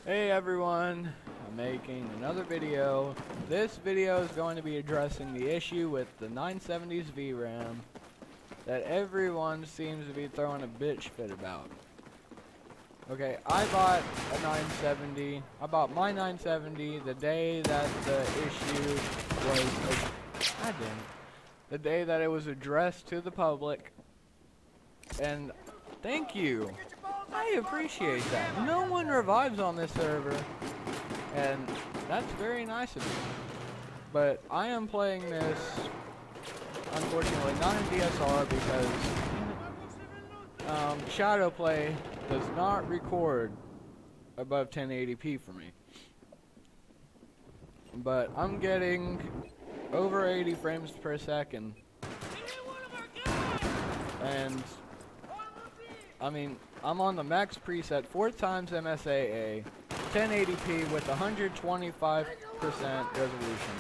Hey everyone, I'm making another video. This video is going to be addressing the issue with the 970's VRAM that everyone seems to be throwing a bitch fit about. Okay, I bought a 970. I bought my 970 the day that the issue was, the day that it was addressed to the public. And thank you. I appreciate that. No one revives on this server, and that's very nice of you. But I am playing this, unfortunately, not in DSR because Shadowplay does not record above 1080p for me. But I'm getting over 80 frames per second, and I mean, I'm on the max preset 4x MSAA, 1080p with 125% resolution.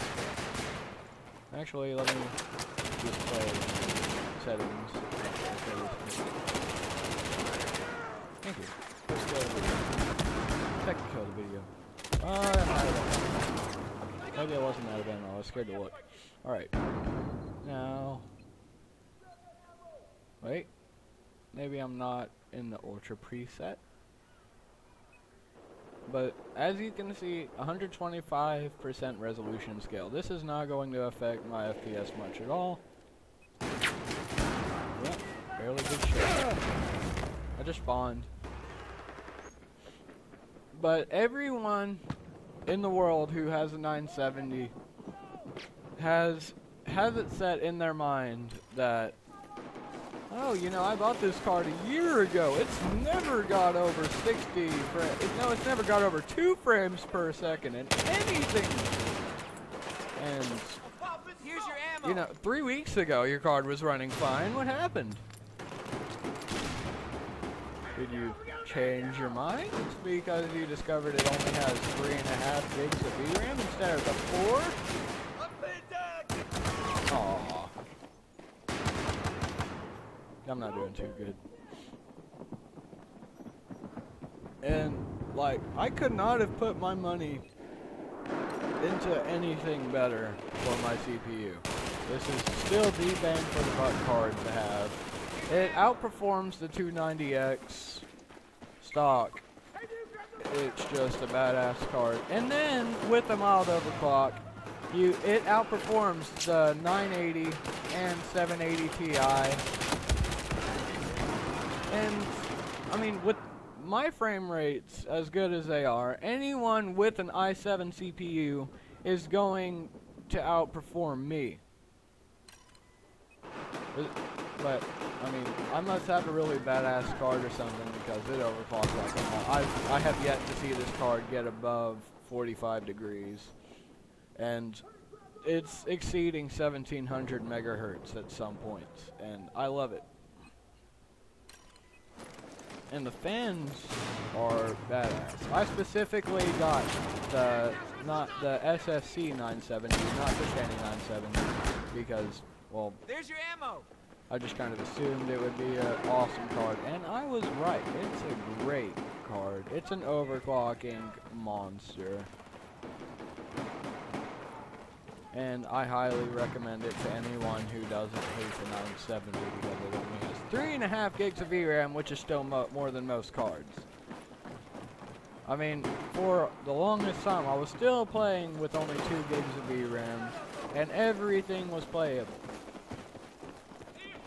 Actually, let me display settings. Thank you. Let's kill the video. Check to kill the video. I'm out of ammo. Maybe I wasn't out of ammo. I was scared to look. Alright. Now. Wait. Maybe I'm not in the ultra preset. But as you can see, 125% resolution scale. This is not going to affect my FPS much at all. Yep, barely good shot. I just spawned. But everyone in the world who has a 970 has it set in their mind that, oh, you know, I bought this card a year ago. It's never got over 60 frames. No, it's never got over 2 frames per second in anything. And, here's your ammo. you know, 3 weeks ago your card was running fine. What happened? Did you change your mind because you discovered it only has 3.5 gigs of VRAM instead of the 4? Aww. I'm not doing too good. And, like, I could not have put my money into anything better for my CPU. This is still the bang for the buck card to have. It outperforms the 290X stock. It's just a badass card. And then, with a mild overclock, it outperforms the 980 and 780 Ti. And, I mean, with my frame rates as good as they are, anyone with an i7 CPU is going to outperform me. But, I mean, I must have a really badass card or something because it overclocks like a mall. I have yet to see this card get above 45 degrees. And it's exceeding 1700 megahertz at some points. And I love it. And the fans are badass. I specifically got not the SSC 970, not the Shanny 970, because, well, there's your ammo. I just kind of assumed it would be an awesome card, and I was right. It's a great card. It's an overclocking monster. And I highly recommend it to anyone who doesn't hate the 970 because it only has 3.5 gigs of VRAM, which is still more than most cards. I mean, for the longest time, I was still playing with only 2 gigs of VRAM, and everything was playable.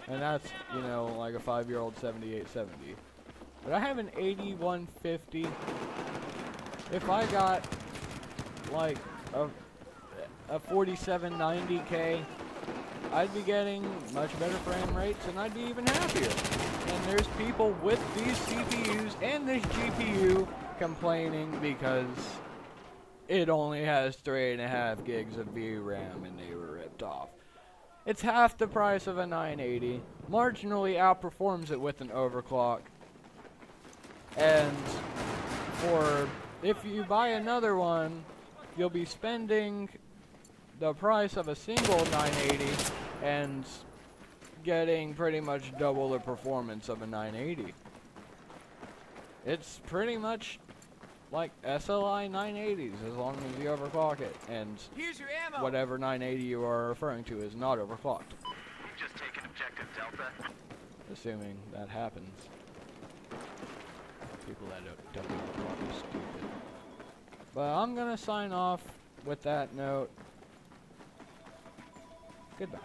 And that's, you know, like a 5-year-old 7870. But I have an 8150. If I got, like, a 4790K, I'd be getting much better frame rates and I'd be even happier. And there's people with these CPUs and this GPU complaining because it only has 3.5 gigs of VRAM and they were ripped off. It's half the price of a 980, marginally outperforms it with an overclock, and if you buy another one, you'll be spending the price of a single 980 and getting pretty much double the performance of a 980. It's pretty much like SLI 980s as long as you overclock it, and Here's your ammo. whatever 980 you are referring to is not overclocked. We've just taken objective Delta. Assuming that happens. People that don't overclock are stupid. But I'm gonna sign off with that note. Goodbye.